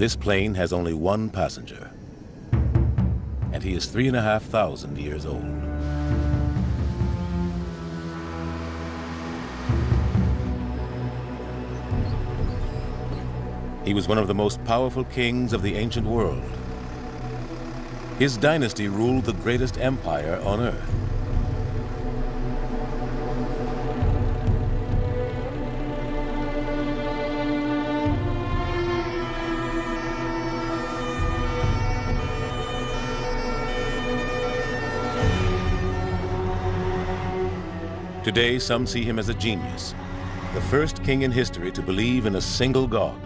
This plane has only one passenger, and he is 3,500 years old. He was one of the most powerful kings of the ancient world. His dynasty ruled the greatest empire on earth. Today, some see him as a genius, the first king in history to believe in a single god.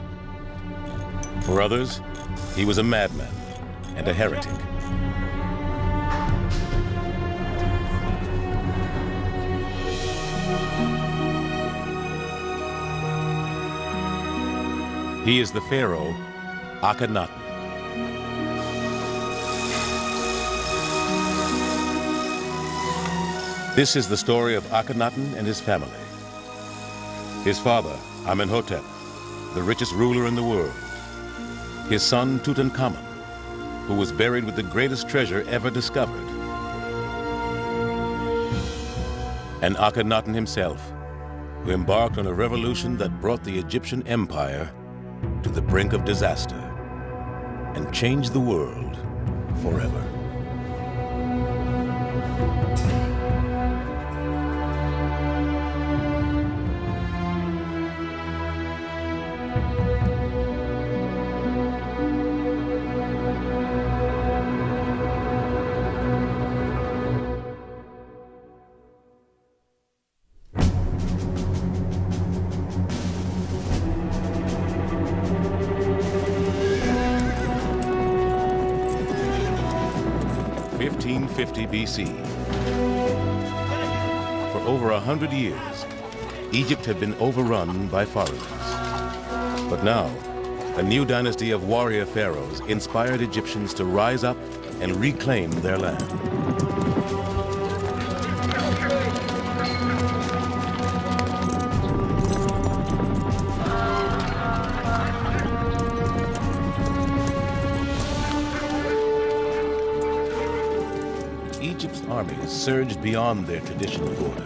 For others, he was a madman and a heretic. He is the Pharaoh, Akhenaten. This is the story of Akhenaten and his family. His father, Amenhotep, the richest ruler in the world. His son, Tutankhamun, who was buried with the greatest treasure ever discovered. And Akhenaten himself, who embarked on a revolution that brought the Egyptian empire to the brink of disaster and changed the world forever. BC. For over 100 years, Egypt had been overrun by foreigners. But now, a new dynasty of warrior pharaohs inspired Egyptians to rise up and reclaim their land. Egypt's armies surged beyond their traditional borders.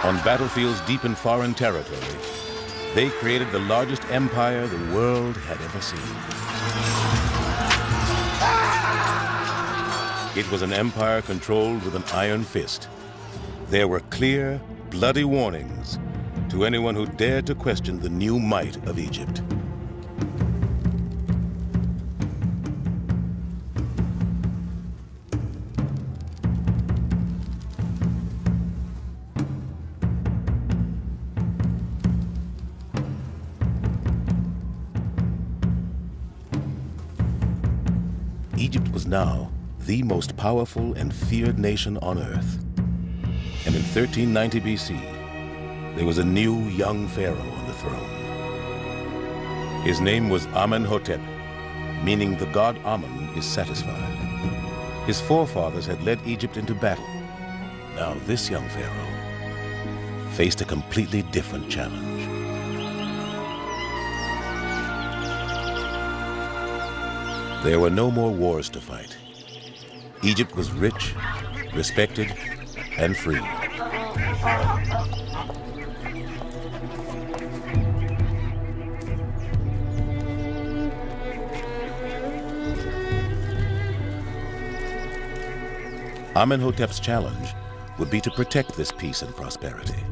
On battlefields deep in foreign territory, they created the largest empire the world had ever seen. It was an empire controlled with an iron fist. There were clear, bloody warnings to anyone who dared to question the new might of Egypt. Egypt was now the most powerful and feared nation on earth. And in 1390 BC, there was a new young pharaoh on the throne. His name was Amenhotep, meaning the god Amen is satisfied. His forefathers had led Egypt into battle. Now this young pharaoh faced a completely different challenge. There were no more wars to fight. Egypt was rich, respected, and free. Amenhotep's challenge would be to protect this peace and prosperity,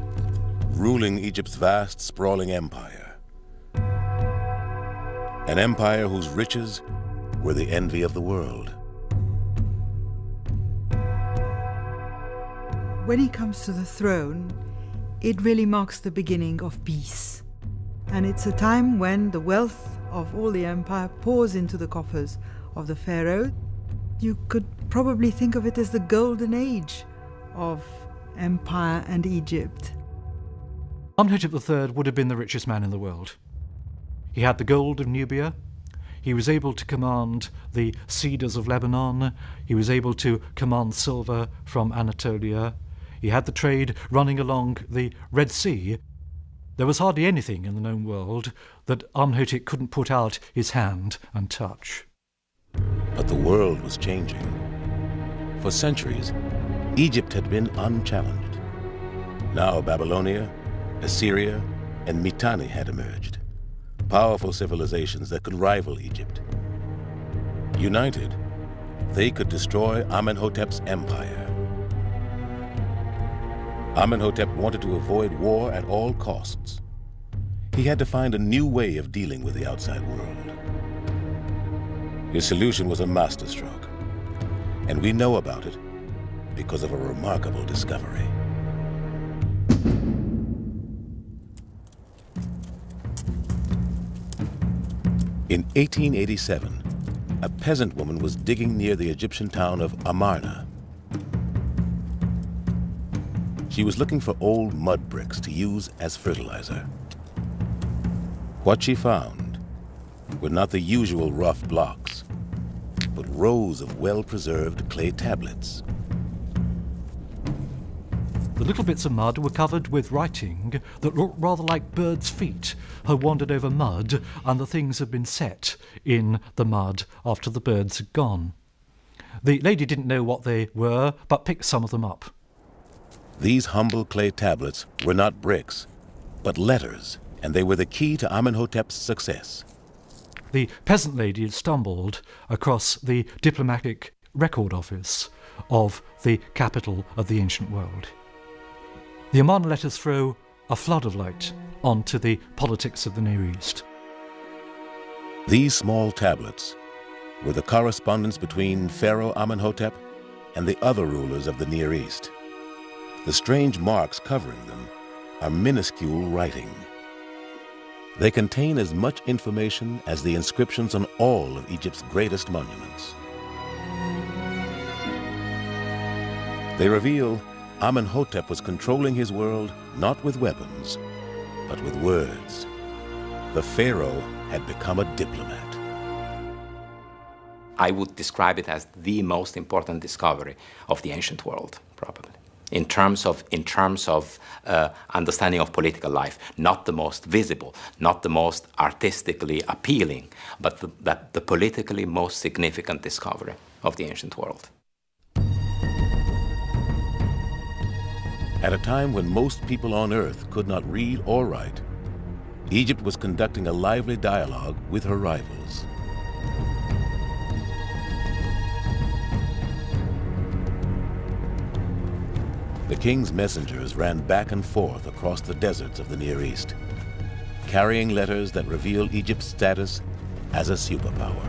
ruling Egypt's vast, sprawling empire. An empire whose riches were the envy of the world. When he comes to the throne, it really marks the beginning of peace. And it's a time when the wealth of all the empire pours into the coffers of the pharaoh. You could probably think of it as the golden age of empire and Egypt. Amenhotep III would have been the richest man in the world. He had the gold of Nubia. He was able to command the cedars of Lebanon. He was able to command silver from Anatolia. He had the trade running along the Red Sea. There was hardly anything in the known world that Amenhotep couldn't put out his hand and touch. But the world was changing. For centuries, Egypt had been unchallenged. Now Babylonia, Assyria, and Mitanni had emerged, powerful civilizations that could rival Egypt. United, they could destroy Amenhotep's empire. Amenhotep wanted to avoid war at all costs. He had to find a new way of dealing with the outside world. His solution was a masterstroke, and we know about it because of a remarkable discovery. In 1887, a peasant woman was digging near the Egyptian town of Amarna. She was looking for old mud bricks to use as fertilizer. What she found were not the usual rough blocks, but rows of well-preserved clay tablets. The little bits of mud were covered with writing that looked rather like birds' feet had wandered over mud, and the things had been set in the mud after the birds had gone. The lady didn't know what they were, but picked some of them up. These humble clay tablets were not bricks, but letters, and they were the key to Amenhotep's success. The peasant lady had stumbled across the diplomatic record office of the capital of the ancient world. The Amarna letters throw a flood of light onto the politics of the Near East. These small tablets were the correspondence between Pharaoh Amenhotep and the other rulers of the Near East. The strange marks covering them are minuscule writing. They contain as much information as the inscriptions on all of Egypt's greatest monuments. They reveal Amenhotep was controlling his world not with weapons, but with words. The pharaoh had become a diplomat. I would describe it as the most important discovery of the ancient world, probably, in terms of understanding of political life. Not the most visible, not the most artistically appealing, but the politically most significant discovery of the ancient world. At a time when most people on Earth could not read or write, Egypt was conducting a lively dialogue with her rivals. The king's messengers ran back and forth across the deserts of the Near East, carrying letters that revealed Egypt's status as a superpower.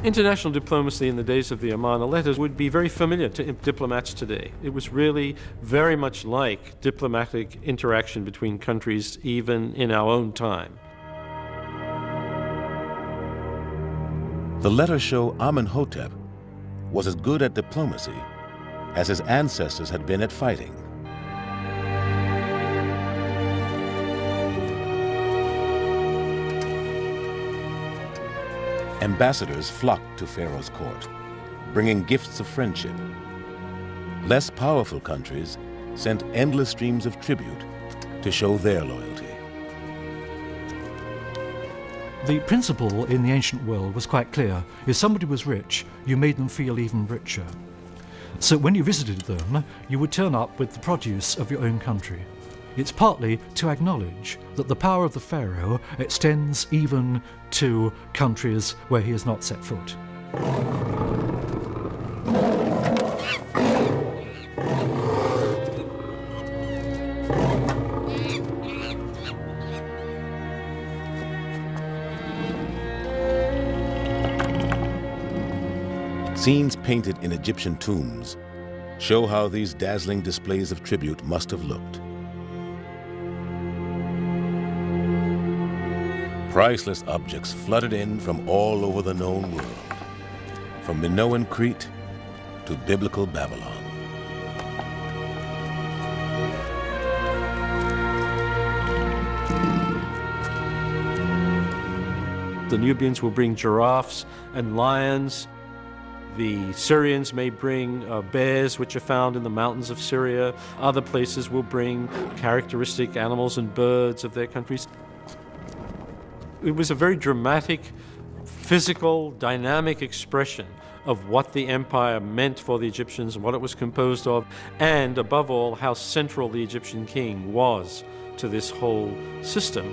International diplomacy in the days of the Amarna letters would be very familiar to diplomats today. It was really very much like diplomatic interaction between countries even in our own time. The letters show Amenhotep was as good at diplomacy as his ancestors had been at fighting. Ambassadors flocked to Pharaoh's court, bringing gifts of friendship. Less powerful countries sent endless streams of tribute to show their loyalty. The principle in the ancient world was quite clear. If somebody was rich, you made them feel even richer. So when you visited them, you would turn up with the produce of your own country. It's partly to acknowledge that the power of the pharaoh extends even to countries where he has not set foot. Scenes painted in Egyptian tombs show how these dazzling displays of tribute must have looked. Priceless objects flooded in from all over the known world, from Minoan Crete to biblical Babylon. The Nubians will bring giraffes and lions. The Syrians may bring bears, which are found in the mountains of Syria. Other places will bring characteristic animals and birds of their countries. It was a very dramatic, physical, dynamic expression of what the empire meant for the Egyptians and what it was composed of, and above all, how central the Egyptian king was to this whole system.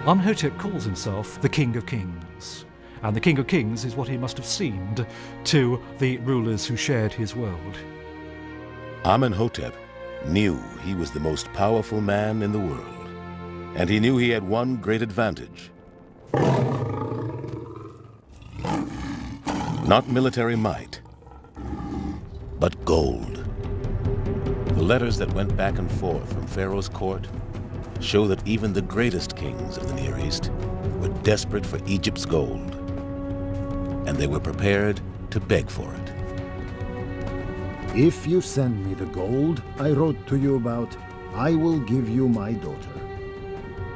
Amenhotep calls himself the King of Kings, and the King of Kings is what he must have seemed to the rulers who shared his world. Amenhotep knew he was the most powerful man in the world, and he knew he had one great advantage. Not military might, but gold. The letters that went back and forth from Pharaoh's court show that even the greatest kings of the Near East were desperate for Egypt's gold, and they were prepared to beg for it. If you send me the gold I wrote to you about, I will give you my daughter.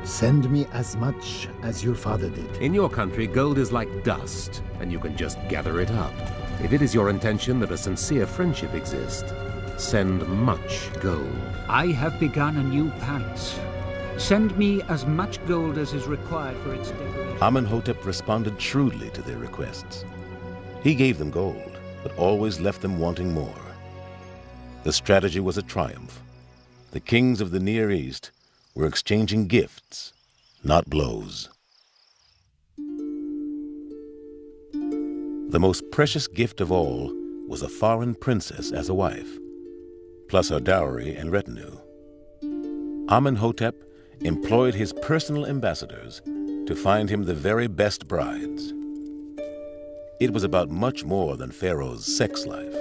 Send me as much as your father did. In your country, gold is like dust, and you can just gather it up. If it is your intention that a sincere friendship exists, send much gold. I have begun a new palace. Send me as much gold as is required for its decoration. Amenhotep responded shrewdly to their requests. He gave them gold, but always left them wanting more. The strategy was a triumph. The kings of the Near East were exchanging gifts, not blows. The most precious gift of all was a foreign princess as a wife, plus her dowry and retinue. Amenhotep employed his personal ambassadors to find him the very best brides. It was about much more than Pharaoh's sex life.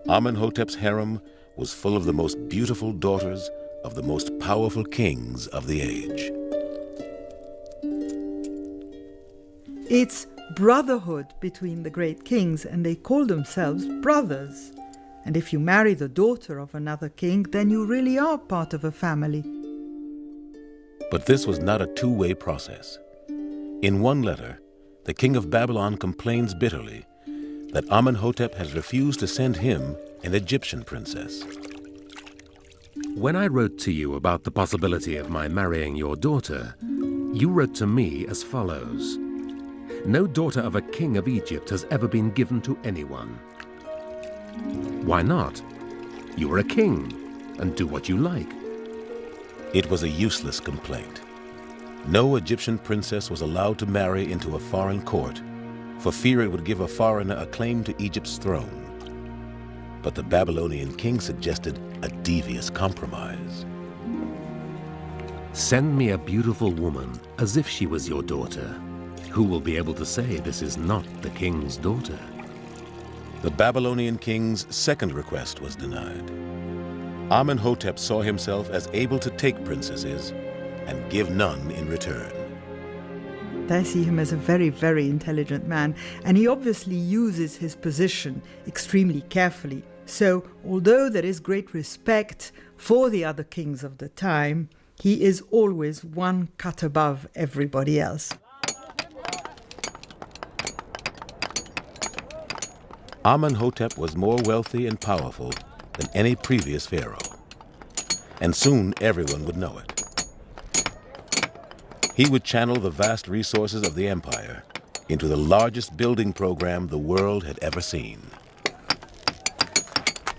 Amenhotep's harem was full of the most beautiful daughters of the most powerful kings of the age. It's brotherhood between the great kings, and they call themselves brothers. And if you marry the daughter of another king, then you really are part of a family. But this was not a two-way process. In one letter, the king of Babylon complains bitterly that Amenhotep has refused to send him an Egyptian princess. When I wrote to you about the possibility of my marrying your daughter, you wrote to me as follows. No daughter of a king of Egypt has ever been given to anyone. Why not? You are a king, and do what you like. It was a useless complaint. No Egyptian princess was allowed to marry into a foreign court for fear it would give a foreigner a claim to Egypt's throne. But the Babylonian king suggested a devious compromise. Send me a beautiful woman as if she was your daughter. Who will be able to say this is not the king's daughter? The Babylonian king's second request was denied. Amenhotep saw himself as able to take princesses and give none in return. I see him as a very, very intelligent man, and he obviously uses his position extremely carefully. So, although there is great respect for the other kings of the time, he is always one cut above everybody else. Amenhotep was more wealthy and powerful than any previous pharaoh, and soon everyone would know it. He would channel the vast resources of the empire into the largest building program the world had ever seen.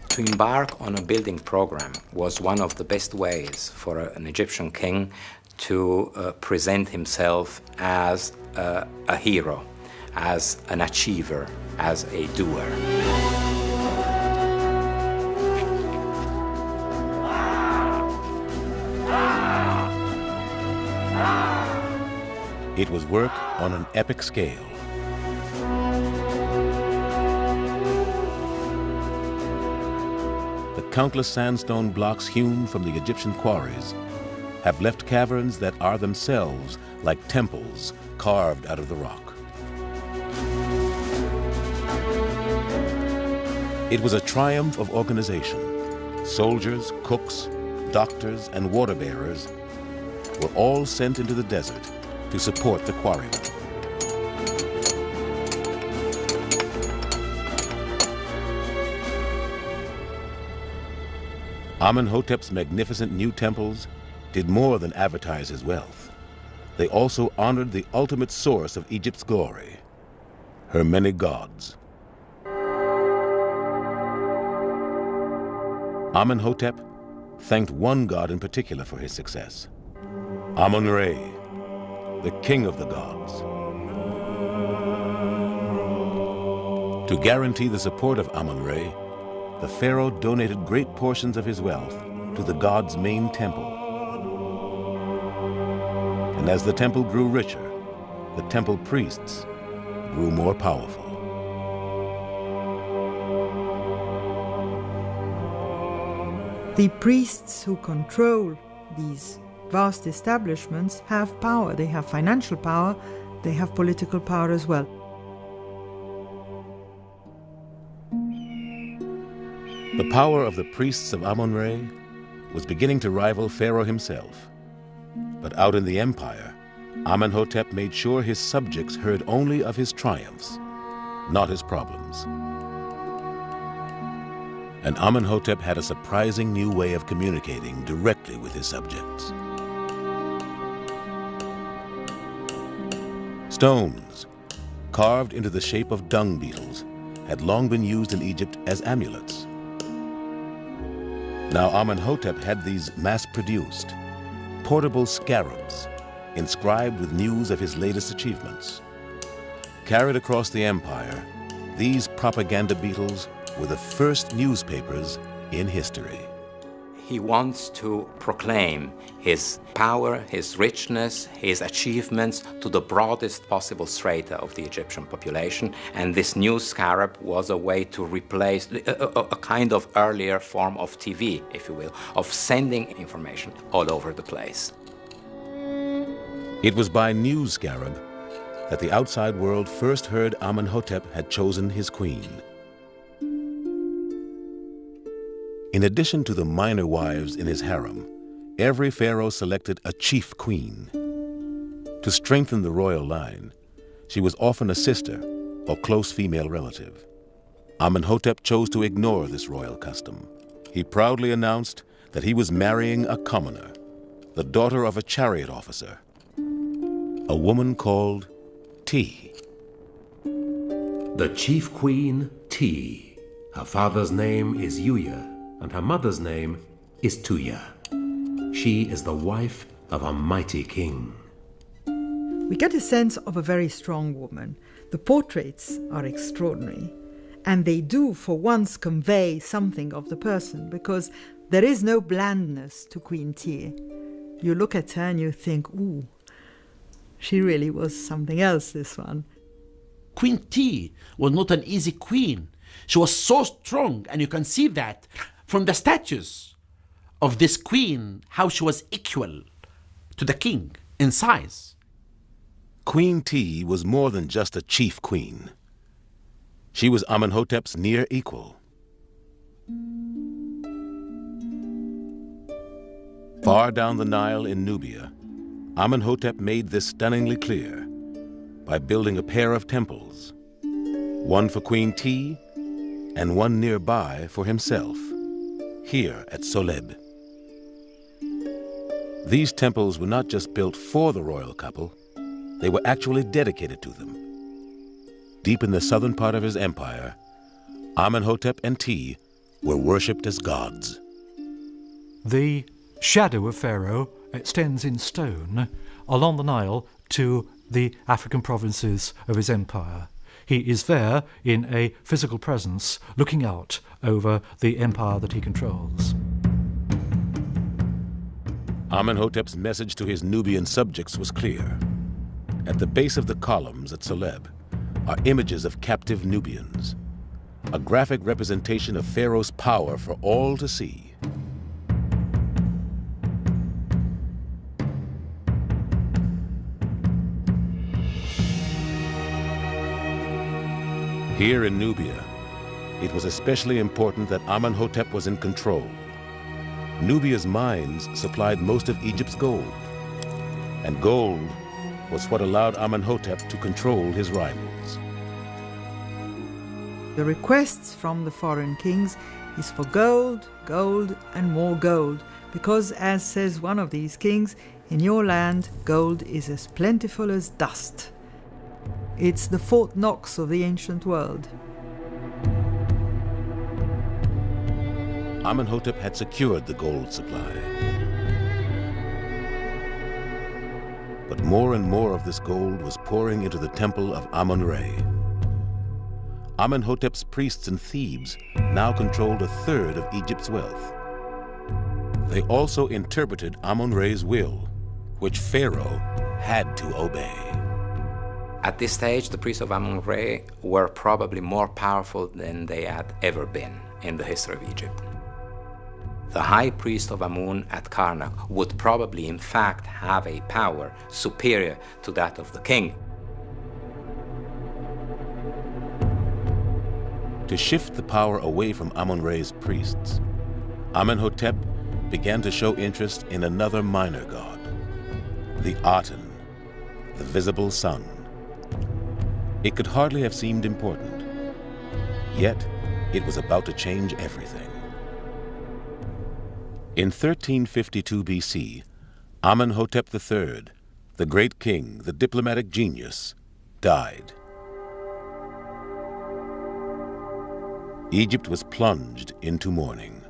To embark on a building program was one of the best ways for an Egyptian king to present himself as a hero, as an achiever, as a doer. It was work on an epic scale. The countless sandstone blocks hewn from the Egyptian quarries have left caverns that are themselves like temples carved out of the rock. It was a triumph of organization. Soldiers, cooks, doctors, and water bearers were all sent into the desert to support the quarrymen. Amenhotep's magnificent new temples did more than advertise his wealth. They also honored the ultimate source of Egypt's glory, her many gods. Amenhotep thanked one god in particular for his success, Amun-Re, the king of the gods. To guarantee the support of Amun-Re, the pharaoh donated great portions of his wealth to the god's main temple. And as the temple grew richer, the temple priests grew more powerful. The priests who control these vast establishments have power. They have financial power, they have political power as well. The power of the priests of Amun-Re was beginning to rival Pharaoh himself. But out in the empire, Amenhotep made sure his subjects heard only of his triumphs, not his problems. And Amenhotep had a surprising new way of communicating directly with his subjects. Stones, carved into the shape of dung beetles, had long been used in Egypt as amulets. Now Amenhotep had these mass-produced, portable scarabs, inscribed with news of his latest achievements. Carried across the empire, these propaganda beetles were the first newspapers in history. He wants to proclaim his power, his richness, his achievements to the broadest possible strata of the Egyptian population, and this new scarab was a way to replace a kind of earlier form of TV, if you will, of sending information all over the place. It was by news scarab that the outside world first heard Amenhotep had chosen his queen. In addition to the minor wives in his harem, every pharaoh selected a chief queen. To strengthen the royal line, she was often a sister or close female relative. Amenhotep chose to ignore this royal custom. He proudly announced that he was marrying a commoner, the daughter of a chariot officer, a woman called Ti. The chief queen, Ti. Her father's name is Yuya, and her mother's name is Tuya. She is the wife of a mighty king. We get a sense of a very strong woman. The portraits are extraordinary, and they do for once convey something of the person, because there is no blandness to Queen Ti. You look at her and you think, ooh, she really was something else, this one. Queen Ti was not an easy queen. She was so strong, and you can see that from the statues of this queen, how she was equal to the king in size. Queen Ti was more than just a chief queen. She was Amenhotep's near equal. Far down the Nile in Nubia, Amenhotep made this stunningly clear by building a pair of temples, one for Queen Ti and one nearby for himself, here at Soleb. These temples were not just built for the royal couple, they were actually dedicated to them. Deep in the southern part of his empire, Amenhotep and Ti were worshipped as gods. The shadow of Pharaoh extends in stone along the Nile to the African provinces of his empire. He is there in a physical presence, looking out over the empire that he controls. Amenhotep's message to his Nubian subjects was clear. At the base of the columns at Soleb are images of captive Nubians, a graphic representation of Pharaoh's power for all to see. Here in Nubia, it was especially important that Amenhotep was in control. Nubia's mines supplied most of Egypt's gold, and gold was what allowed Amenhotep to control his rivals. The requests from the foreign kings is for gold, gold, and more gold, because, as says one of these kings, in your land gold is as plentiful as dust. It's the Fort Knox of the ancient world. Amenhotep had secured the gold supply. But more and more of this gold was pouring into the temple of Amun-Re. Amenhotep's priests in Thebes now controlled a third of Egypt's wealth. They also interpreted Amun-Re's will, which Pharaoh had to obey. At this stage, the priests of Amun-Re were probably more powerful than they had ever been in the history of Egypt. The high priest of Amun at Karnak would probably in fact have a power superior to that of the king. To shift the power away from Amun-Re's priests, Amenhotep began to show interest in another minor god, the Aten, the visible sun. It could hardly have seemed important, yet it was about to change everything. In 1352 BC, Amenhotep III, the great king, the diplomatic genius, died. Egypt was plunged into mourning.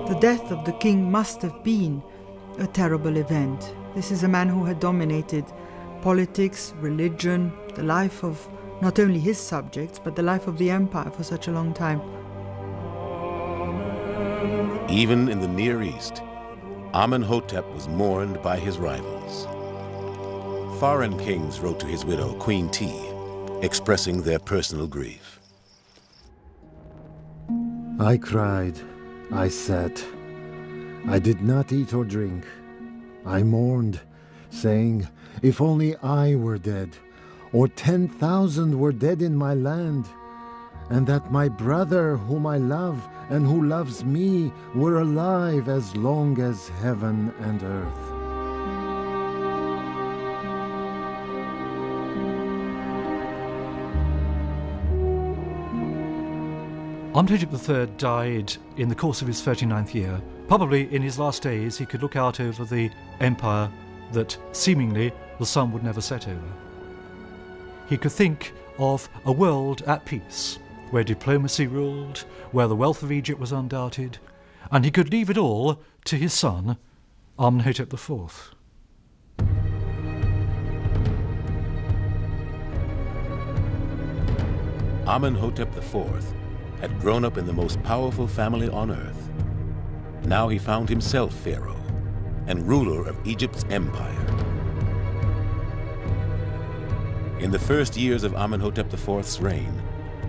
The death of the king must have been a terrible event. This is a man who had dominated politics, religion, the life of not only his subjects, but the life of the empire for such a long time. Even in the Near East, Amenhotep was mourned by his rivals. Foreign kings wrote to his widow, Queen T, expressing their personal grief. I cried, I sat, I did not eat or drink. I mourned, saying, if only I were dead, or 10,000 were dead in my land, and that my brother whom I love and who loves me were alive as long as heaven and earth. Amenhotep III died in the course of his 39th year. Probably in his last days he could look out over the empire that seemingly the sun would never set over. He could think of a world at peace, where diplomacy ruled, where the wealth of Egypt was undoubted, and he could leave it all to his son, Amenhotep IV. Amenhotep IV had grown up in the most powerful family on earth. Now he found himself pharaoh and ruler of Egypt's empire. In the first years of Amenhotep IV's reign,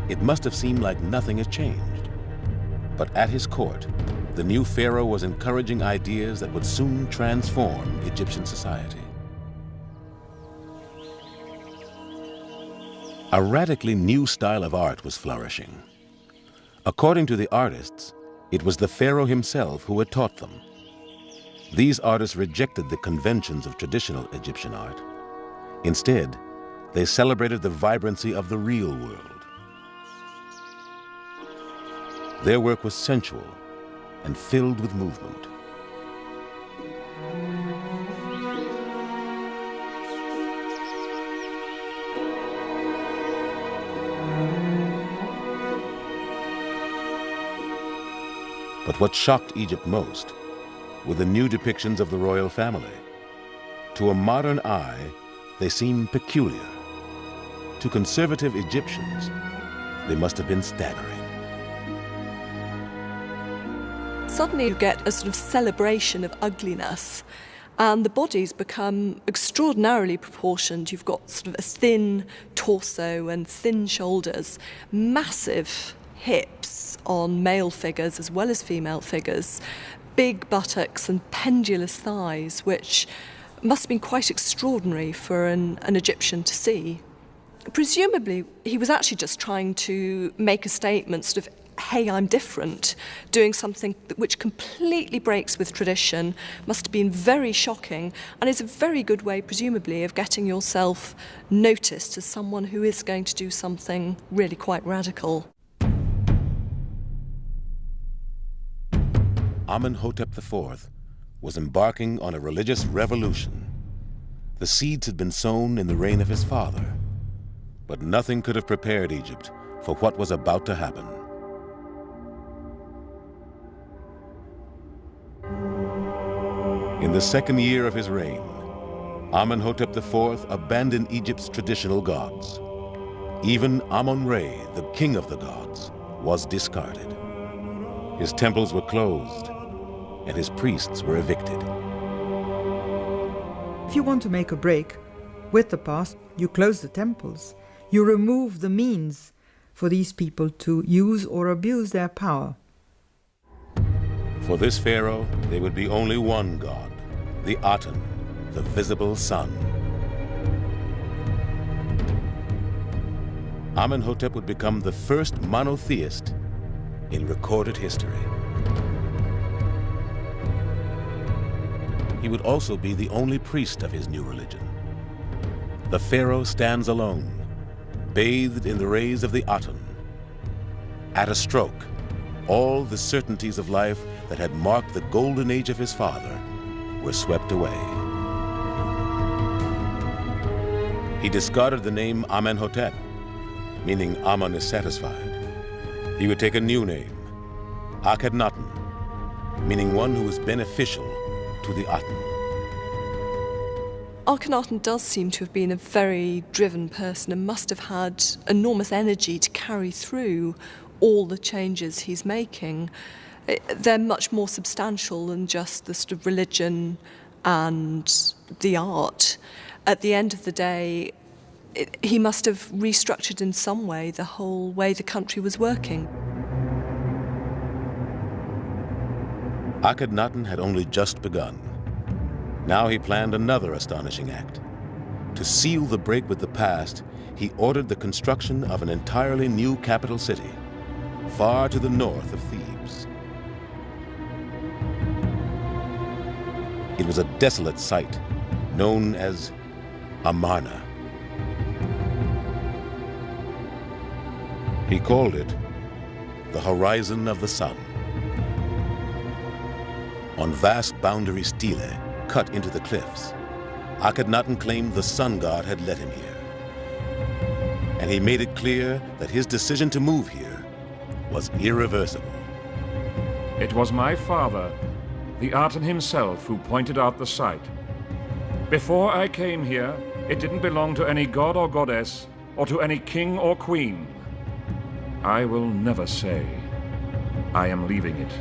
it must have seemed like nothing had changed. But at his court, the new pharaoh was encouraging ideas that would soon transform Egyptian society. A radically new style of art was flourishing. According to the artists, it was the pharaoh himself who had taught them. These artists rejected the conventions of traditional Egyptian art. Instead, they celebrated the vibrancy of the real world. Their work was sensual and filled with movement. But what shocked Egypt most were the new depictions of the royal family. To a modern eye, they seemed peculiar. To conservative Egyptians, they must have been staggering. Suddenly you get a sort of celebration of ugliness, and the bodies become extraordinarily proportioned. You've got sort of a thin torso and thin shoulders, massive hips on male figures as well as female figures, big buttocks and pendulous thighs, which must have been quite extraordinary for an Egyptian to see. presumably he was actually just trying to make a statement, sort of, hey, I'm different, doing something which completely breaks with tradition, must have been very shocking, and is a very good way, presumably, of getting yourself noticed as someone who is going to do something really quite radical. Amenhotep IV was embarking on a religious revolution. The seeds had been sown in the reign of his father, but nothing could have prepared Egypt for what was about to happen. In the second year of his reign, Amenhotep IV abandoned Egypt's traditional gods. Even Amon-Ra, the king of the gods, was discarded. His temples were closed, and his priests were evicted. If you want to make a break with the past, you close the temples. You remove the means for these people to use or abuse their power. For this pharaoh, there would be only one god, the Aten, the visible sun. Amenhotep would become the first monotheist in recorded history. He would also be the only priest of his new religion. The pharaoh stands alone, bathed in the rays of the Aten. At a stroke, all the certainties of life that had marked the golden age of his father were swept away. He discarded the name Amenhotep, meaning Amen is satisfied. He would take a new name, Akhenaten, meaning one who is beneficial to the Aten. Akhenaten does seem to have been a very driven person and must have had enormous energy to carry through all the changes he's making. They're much more substantial than just the sort of religion and the art. At the end of the day, he must have restructured in some way the whole way the country was working. Akhenaten had only just begun. Now he planned another astonishing act. To seal the break with the past, he ordered the construction of an entirely new capital city, far to the north of Thebes. It was a desolate site, known as Amarna. He called it the horizon of the sun. On vast boundary stelae cut into the cliffs, Akhenaten claimed the sun god had led him here. And he made it clear that his decision to move here was irreversible. It was my father, the Aten himself, who pointed out the site. Before I came here, it didn't belong to any god or goddess, or to any king or queen. I will never say I am leaving it.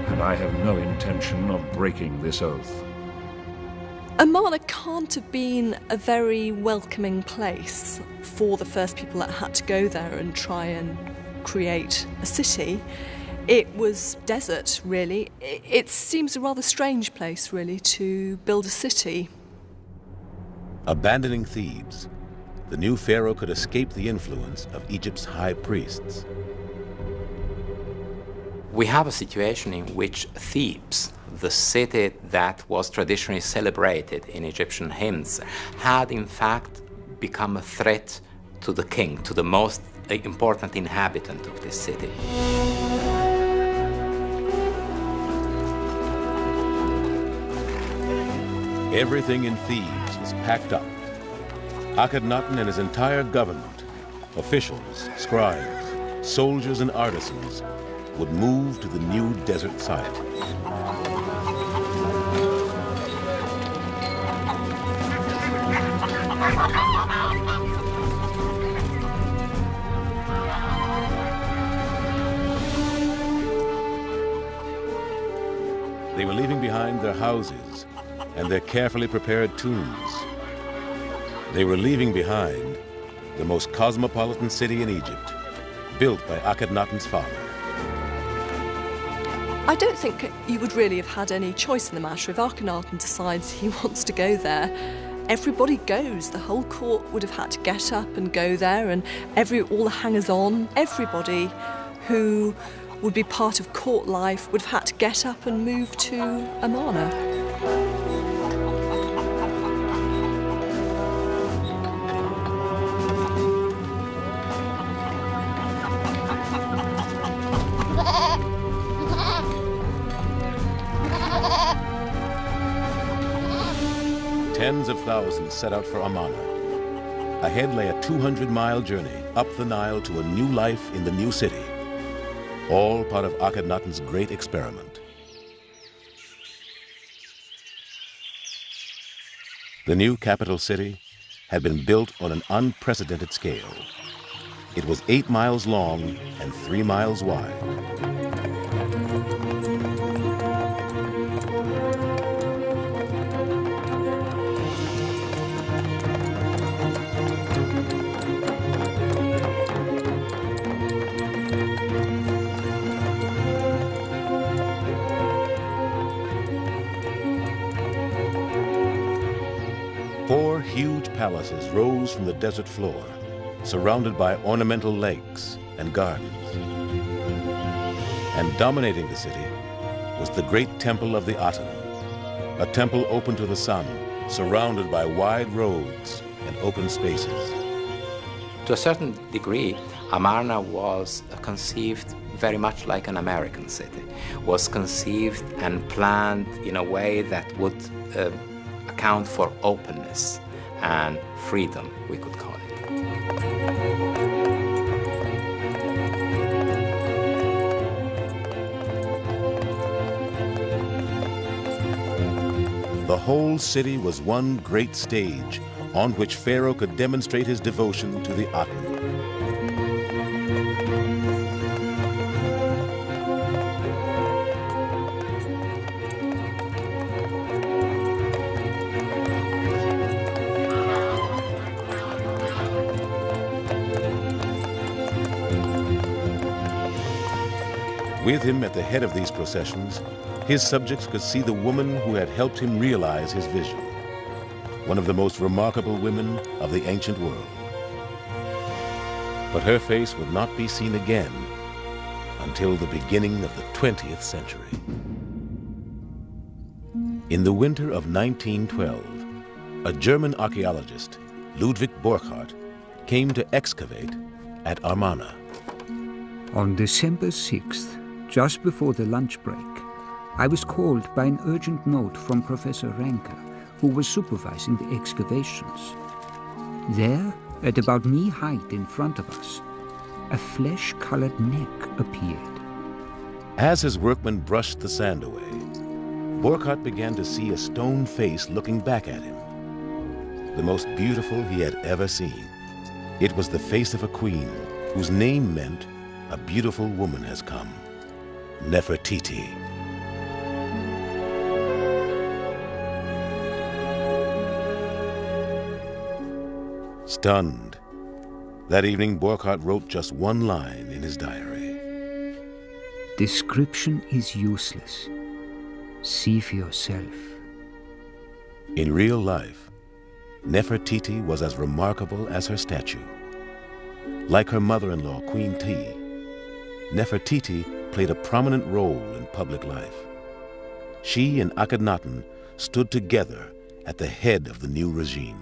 And I have no intention of breaking this oath. Amarna can't have been a very welcoming place for the first people that had to go there and try and create a city. It was desert, really. It seems a rather strange place, really, to build a city. Abandoning Thebes, the new pharaoh could escape the influence of Egypt's high priests. We have a situation in which Thebes, the city that was traditionally celebrated in Egyptian hymns, had in fact become a threat to the king, to the most important inhabitant of this city. Everything in Thebes was packed up. Akhenaten and his entire government, officials, scribes, soldiers, and artisans would move to the new desert site. They were leaving behind their houses and their carefully prepared tombs. They were leaving behind the most cosmopolitan city in Egypt, built by Akhenaten's father. I don't think you would really have had any choice in the matter. If Akhenaten decides he wants to go there, everybody goes. The whole court would have had to get up and go there, and all the hangers-on, everybody who would be part of court life would have had to get up and move to Amarna. Tens of thousands set out for Amarna. Ahead lay a 200-mile journey up the Nile to a new life in the new city, all part of Akhenaten's great experiment. The new capital city had been built on an unprecedented scale. It was 8 miles long and 3 miles wide. Four huge palaces rose from the desert floor, surrounded by ornamental lakes and gardens. And dominating the city was the great temple of the Aten, a temple open to the sun, surrounded by wide roads and open spaces. To a certain degree, Amarna was conceived very much like an American city, was conceived and planned in a way that would account for openness and freedom, we could call it. The whole city was one great stage on which Pharaoh could demonstrate his devotion to the Aten. With him at the head of these processions, his subjects could see the woman who had helped him realize his vision, one of the most remarkable women of the ancient world. But her face would not be seen again until the beginning of the 20th century. In the winter of 1912, a German archaeologist, Ludwig Borchardt, came to excavate at Amarna. On December 6th, just before the lunch break, I was called by an urgent note from Professor Ranker, who was supervising the excavations. There, at about knee height in front of us, a flesh-colored neck appeared. As his workmen brushed the sand away, Borchardt began to see a stone face looking back at him, the most beautiful he had ever seen. It was the face of a queen, whose name meant, "A beautiful woman has come," Nefertiti. Stunned, that evening Borchardt wrote just one line in his diary. Description is useless. See for yourself. In real life, Nefertiti was as remarkable as her statue. Like her mother-in-law, Queen T, Nefertiti played a prominent role in public life. She and Akhenaten stood together at the head of the new regime.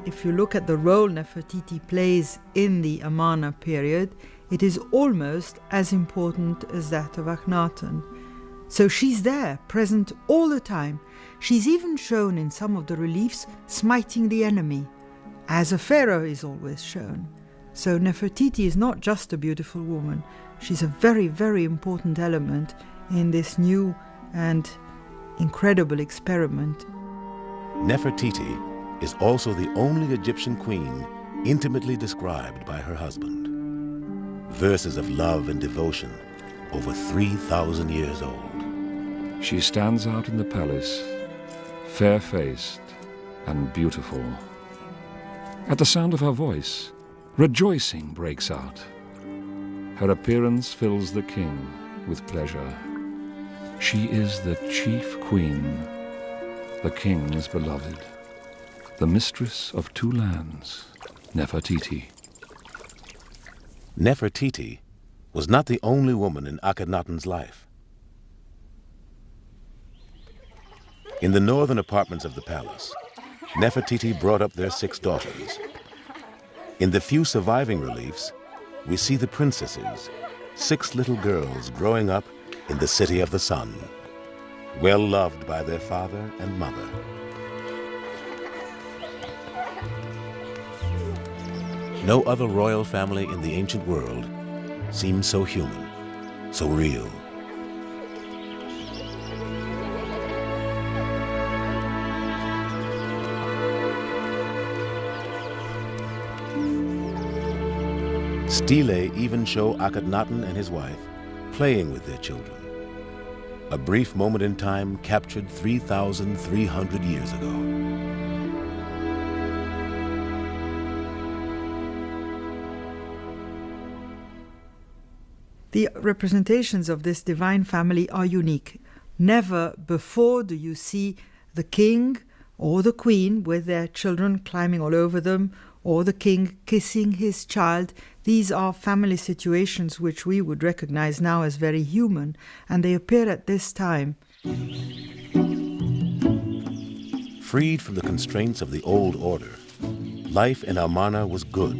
If you look at the role Nefertiti plays in the Amarna period, it is almost as important as that of Akhenaten. So she's there, present all the time. She's even shown in some of the reliefs smiting the enemy, as a pharaoh is always shown. So Nefertiti is not just a beautiful woman, she's a very, very important element in this new and incredible experiment. Nefertiti is also the only Egyptian queen intimately described by her husband. Verses of love and devotion over 3,000 years old. She stands out in the palace, fair-faced and beautiful. At the sound of her voice, rejoicing breaks out. Her appearance fills the king with pleasure. She is the chief queen, the king's beloved. the mistress of two lands, Nefertiti. Nefertiti was not the only woman in Akhenaten's life. In the northern apartments of the palace, Nefertiti brought up their 6 daughters. In the few surviving reliefs, we see the princesses, 6 little girls growing up in the city of the sun, well loved by their father and mother. No other royal family in the ancient world seemed so human, so real. Stele even show Akhenaten and his wife playing with their children. A brief moment in time captured 3,300 years ago. The representations of this divine family are unique. Never before do you see the king or the queen with their children climbing all over them, or the king kissing his child. These are family situations which we would recognize now as very human, and they appear at this time. Freed from the constraints of the old order, life in Amarna was good,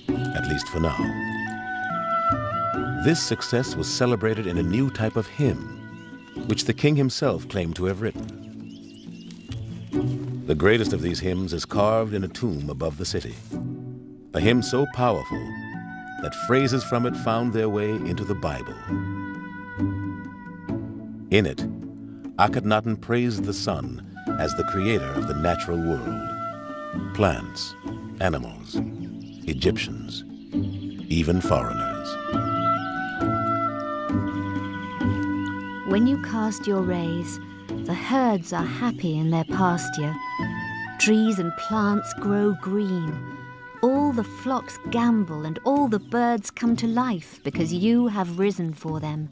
at least for now. This success was celebrated in a new type of hymn, which the king himself claimed to have written. The greatest of these hymns is carved in a tomb above the city, a hymn so powerful that phrases from it found their way into the Bible. In it, Akhenaten praised the sun as the creator of the natural world, plants, animals, Egyptians, even foreigners. When you cast your rays, the herds are happy in their pasture. Trees and plants grow green. All the flocks gambol and all the birds come to life because you have risen for them.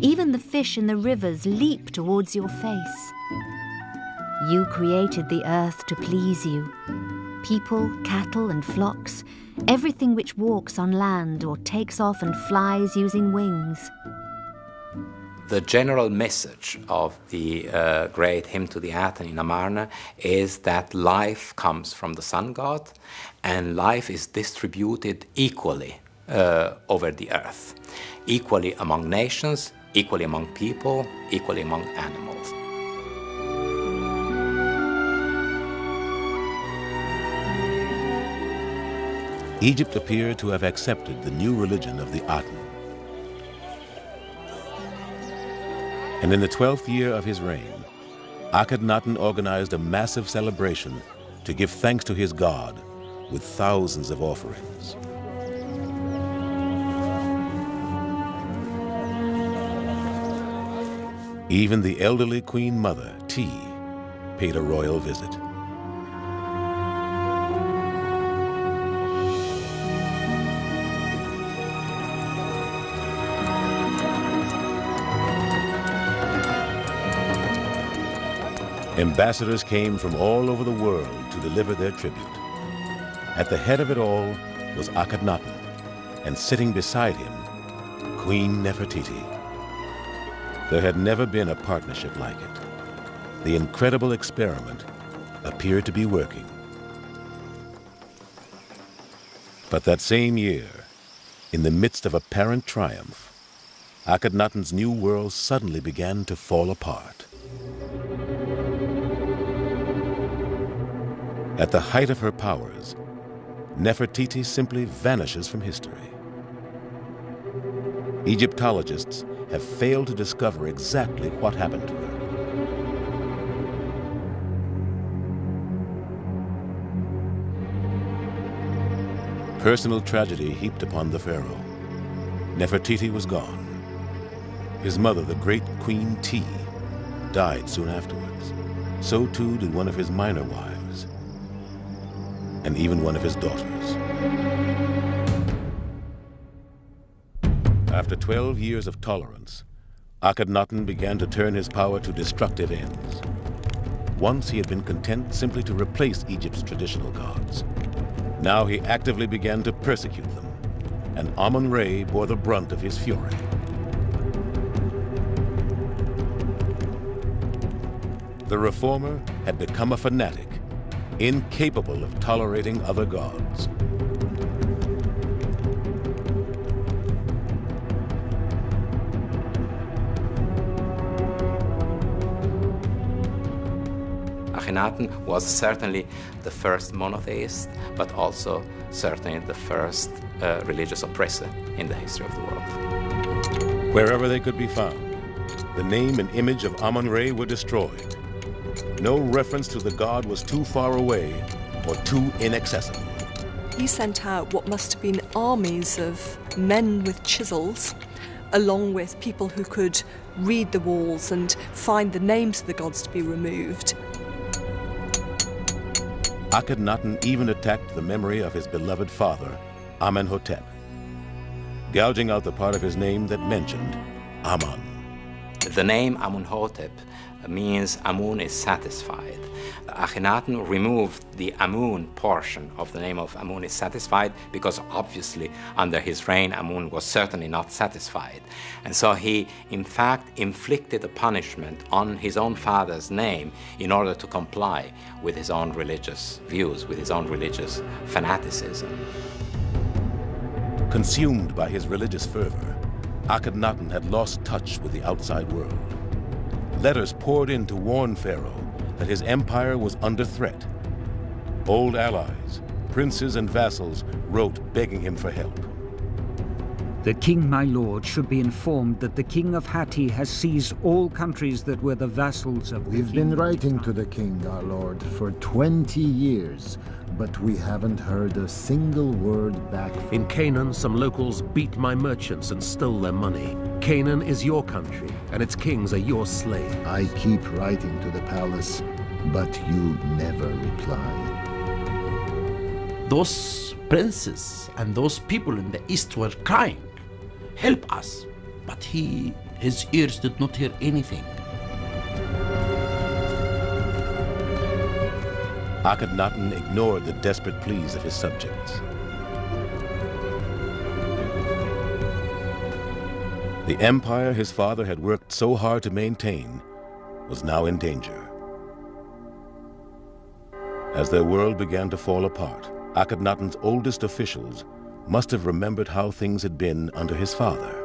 Even the fish in the rivers leap towards your face. You created the earth to please you. People, cattle and flocks, everything which walks on land or takes off and flies using wings. The general message of the great hymn to the Aten in Amarna is that life comes from the sun god, and life is distributed equally over the earth, equally among nations, equally among people, equally among animals. Egypt appeared to have accepted the new religion of the Aten. And in the 12th year of his reign, Akhenaten organized a massive celebration to give thanks to his god with thousands of offerings. Even the elderly Queen Mother, Ti, paid a royal visit. Ambassadors came from all over the world to deliver their tribute. At the head of it all was Akhenaten, and sitting beside him, Queen Nefertiti. There had never been a partnership like it. The incredible experiment appeared to be working. But that same year, in the midst of apparent triumph, Akhenaten's new world suddenly began to fall apart. At the height of her powers, Nefertiti simply vanishes from history. Egyptologists have failed to discover exactly what happened to her. Personal tragedy heaped upon the pharaoh. Nefertiti was gone. His mother, the great Queen Ti, died soon afterwards. So too did one of his minor wives, and even one of his daughters. After 12 years of tolerance, Akhenaten began to turn his power to destructive ends. Once he had been content simply to replace Egypt's traditional gods. Now he actively began to persecute them, and Amun-Re bore the brunt of his fury. The reformer had become a fanatic, incapable of tolerating other gods. Akhenaten was certainly the first monotheist, but also certainly the first religious oppressor in the history of the world. Wherever they could be found, the name and image of Amun-Re were destroyed. No reference to the god was too far away or too inaccessible. He sent out what must have been armies of men with chisels, along with people who could read the walls and find the names of the gods to be removed. Akhenaten even attacked the memory of his beloved father, Amenhotep, gouging out the part of his name that mentioned Amun. The name Amunhotep means Amun is satisfied. Akhenaten removed the Amun portion of the name of Amun is satisfied because obviously under his reign Amun was certainly not satisfied. And so he in fact inflicted a punishment on his own father's name in order to comply with his own religious views, with his own religious fanaticism. Consumed by his religious fervor, Akhenaten had lost touch with the outside world. Letters poured in to warn Pharaoh that his empire was under threat. Old allies, princes and vassals wrote begging him for help. The king, my lord, should be informed that the king of Hatti has seized all countries that were the vassals of the We've king. been writing to the king, our lord, for 20 years, but we haven't heard a single word back. In Canaan, some locals beat my merchants and stole their money. Canaan is your country, and its kings are your slaves. I keep writing to the palace, but you never reply. Those princes and those people in the east were crying, "Help us!" But his ears did not hear anything. Akhenaten ignored the desperate pleas of his subjects. The empire his father had worked so hard to maintain was now in danger. As their world began to fall apart, Akhenaten's oldest officials must have remembered how things had been under his father.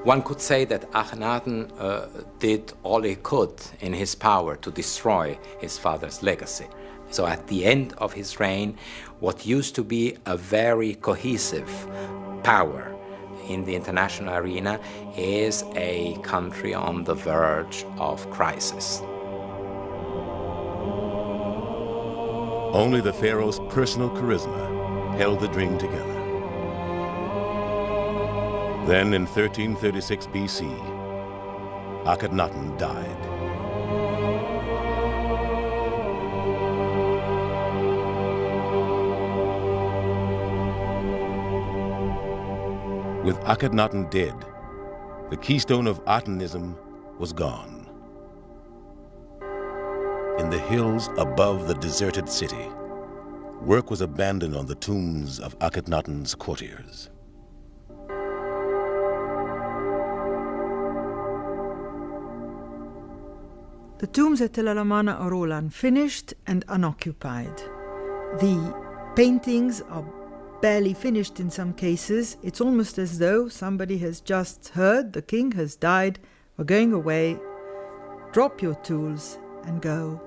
One could say that Akhenaten did all he could in his power to destroy his father's legacy. So at the end of his reign, what used to be a very cohesive power in the international arena is a country on the verge of crisis. Only the pharaoh's personal charisma held the dream together. Then in 1336 BC, Akhenaten died. With Akhenaten dead, the keystone of Atenism was gone. In the hills above the deserted city, work was abandoned on the tombs of Akhenaten's courtiers. The tombs at Tel El-Amarna are all unfinished and unoccupied. The paintings are barely finished in some cases. It's almost as though somebody has just heard the king has died, we're going away, drop your tools and go.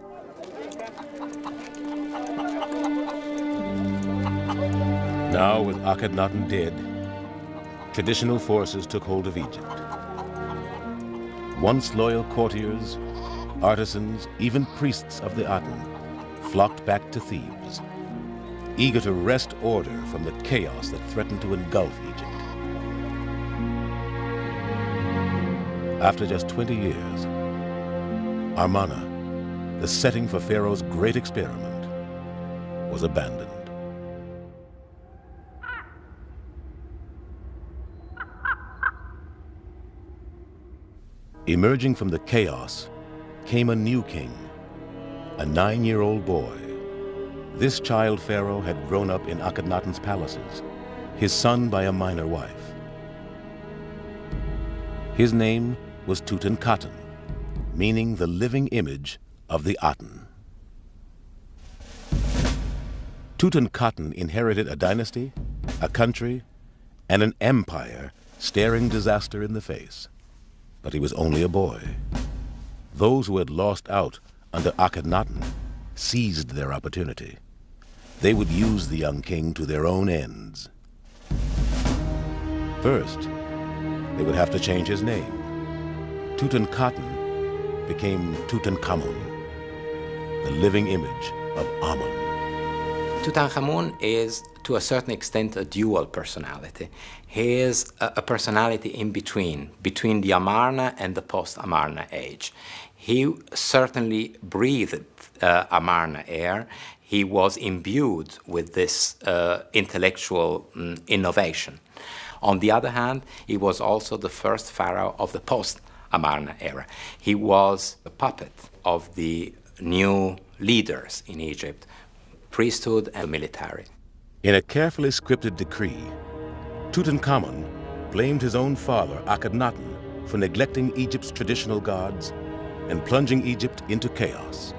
Now, with Akhenaten dead, traditional forces took hold of Egypt. Once loyal courtiers, artisans, even priests of the Aten flocked back to Thebes, eager to wrest order from the chaos that threatened to engulf Egypt. After just 20 years, Amarna, the setting for Pharaoh's great experiment, was abandoned. Emerging from the chaos came a new king, a 9-year-old boy. This child pharaoh had grown up in Akhenaten's palaces, his son by a minor wife. His name was Tutankhaten, meaning the living image of the Aten. Tutankhaten inherited a dynasty, a country, and an empire staring disaster in the face. But he was only a boy. Those who had lost out under Akhenaten seized their opportunity. They would use the young king to their own ends. First, they would have to change his name. Tutankhaten became Tutankhamun, the living image of Amun. Tutankhamun is, to a certain extent, a dual personality. He is a personality in between the Amarna and the post-Amarna age. He certainly breathed Amarna air. He was imbued with this intellectual innovation. On the other hand, he was also the first pharaoh of the post-Amarna era. He was a puppet of the new leaders in Egypt, priesthood and military. In a carefully scripted decree, Tutankhamun blamed his own father, Akhenaten, for neglecting Egypt's traditional gods and plunging Egypt into chaos.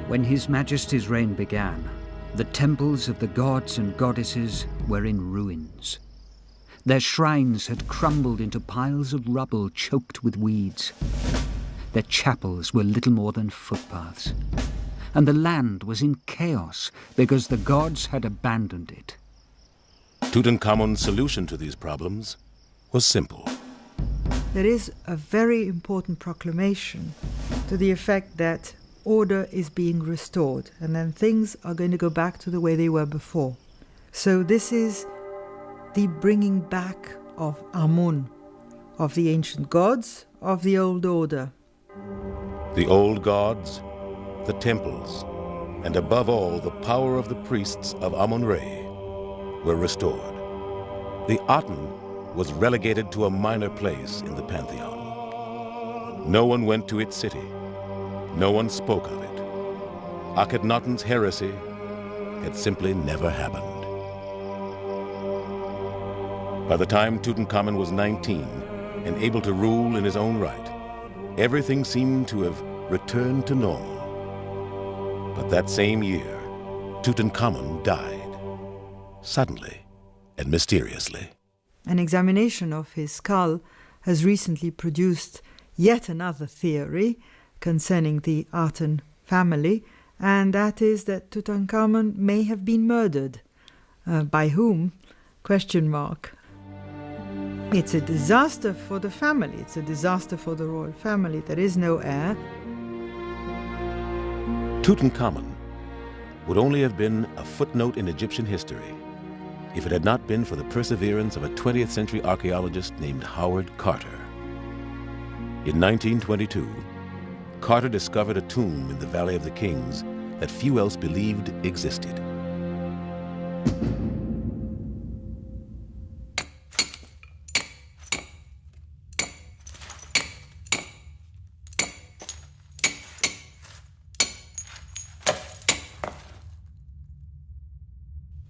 When His Majesty's reign began, the temples of the gods and goddesses were in ruins. Their shrines had crumbled into piles of rubble choked with weeds. Their chapels were little more than footpaths. And the land was in chaos because the gods had abandoned it. Tutankhamun's solution to these problems was simple. There is a very important proclamation to the effect that order is being restored and then things are going to go back to the way they were before. So this is the bringing back of Amun, of the ancient gods, of the old order. The old gods, the temples, and above all the power of the priests of Amun-Re were restored. The Aten was relegated to a minor place in the pantheon. No one went to its city. No one spoke of it. Akhenaten's heresy had simply never happened. By the time Tutankhamun was 19 and able to rule in his own right, everything seemed to have returned to normal. But that same year, Tutankhamun died, suddenly and mysteriously. An examination of his skull has recently produced yet another theory concerning the Aten family, and that is that Tutankhamun may have been murdered. By whom? Question mark. It's a disaster for the family. It's a disaster for the royal family. There is no heir. Tutankhamun would only have been a footnote in Egyptian history if it had not been for the perseverance of a 20th century archaeologist named Howard Carter. In 1922, Carter discovered a tomb in the Valley of the Kings that few else believed existed.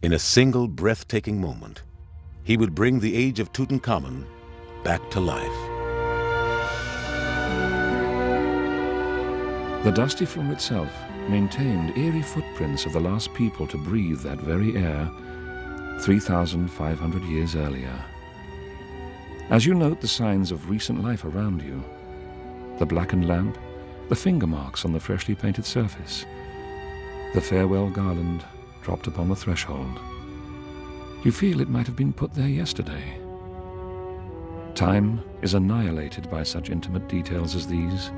In a single breathtaking moment, he would bring the age of Tutankhamun back to life. The dusty floor itself maintained eerie footprints of the last people to breathe that very air 3,500 years earlier. As you note the signs of recent life around you, the blackened lamp, the finger marks on the freshly painted surface, the farewell garland dropped upon the threshold, you feel it might have been put there yesterday. Time is annihilated by such intimate details as these,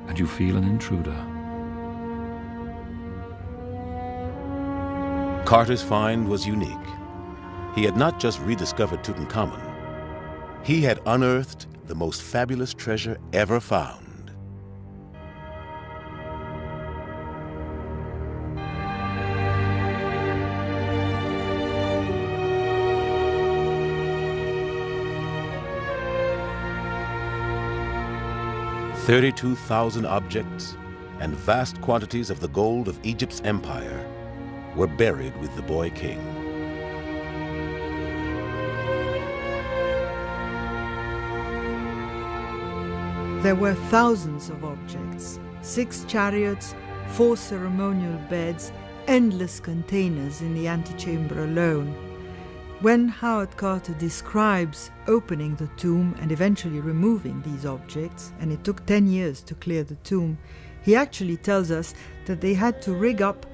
and you feel an intruder. Carter's find was unique. He had not just rediscovered Tutankhamun, he had unearthed the most fabulous treasure ever found. 32,000 objects and vast quantities of the gold of Egypt's empire were buried with the boy king. There were thousands of objects, 6 chariots, 4 ceremonial beds, endless containers in the antechamber alone. When Howard Carter describes opening the tomb and eventually removing these objects, and it took 10 years to clear the tomb, he actually tells us that they had to rig up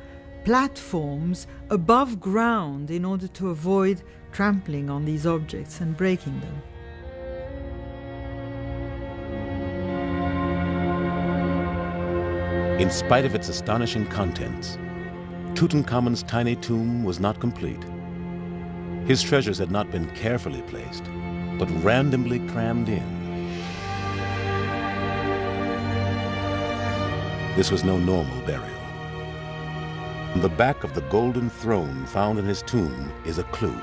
platforms above ground in order to avoid trampling on these objects and breaking them. In spite of its astonishing contents, Tutankhamun's tiny tomb was not complete. His treasures had not been carefully placed, but randomly crammed in. This was no normal burial. On the back of the golden throne found in his tomb is a clue.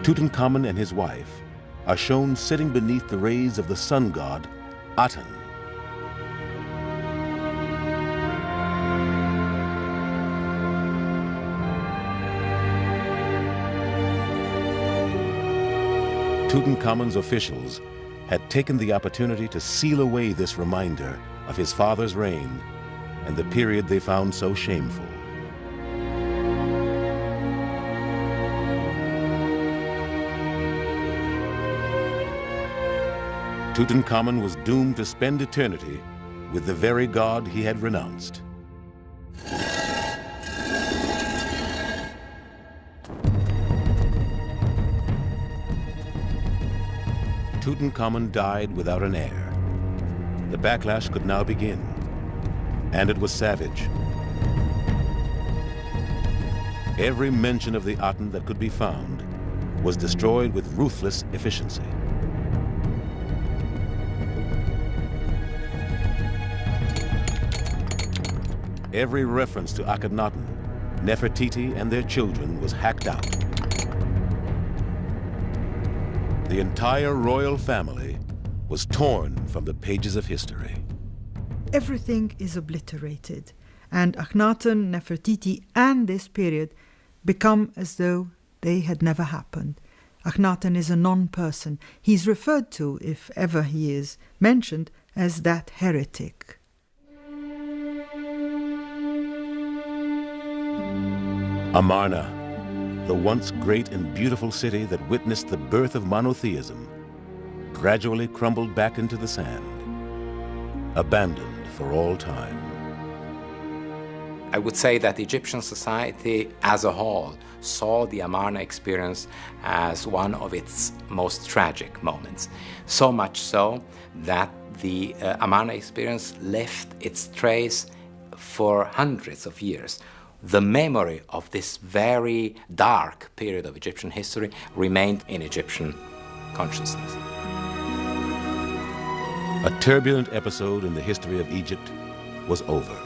Tutankhamun and his wife are shown sitting beneath the rays of the sun god, Aten. Tutankhamun's officials had taken the opportunity to seal away this reminder of his father's reign and the period they found so shameful. Tutankhamun was doomed to spend eternity with the very god he had renounced. Tutankhamun died without an heir. The backlash could now begin, and it was savage. Every mention of the Aten that could be found was destroyed with ruthless efficiency. Every reference to Akhenaten, Nefertiti, and their children was hacked out. The entire royal family was torn from the pages of history. Everything is obliterated, and Akhenaten, Nefertiti, and this period become as though they had never happened. Akhenaten is a non-person. He's referred to, if ever he is mentioned, as that heretic. Amarna, the once great and beautiful city that witnessed the birth of monotheism, gradually crumbled back into the sand, abandoned for all time. I would say that Egyptian society as a whole saw the Amarna experience as one of its most tragic moments. So much so that the Amarna experience left its trace for hundreds of years. The memory of this very dark period of Egyptian history remained in Egyptian consciousness. A turbulent episode in the history of Egypt was over.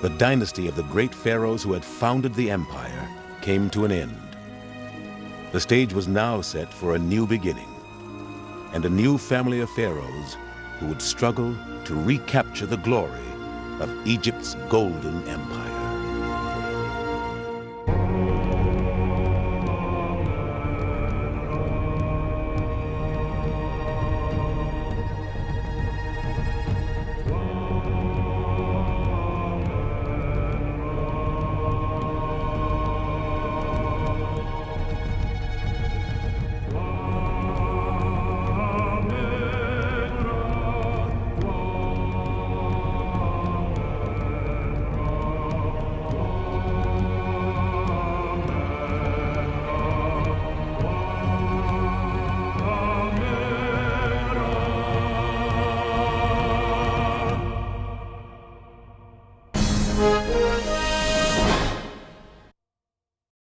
The dynasty of the great pharaohs who had founded the empire came to an end. The stage was now set for a new beginning, and a new family of pharaohs who would struggle to recapture the glory of Egypt's golden empire.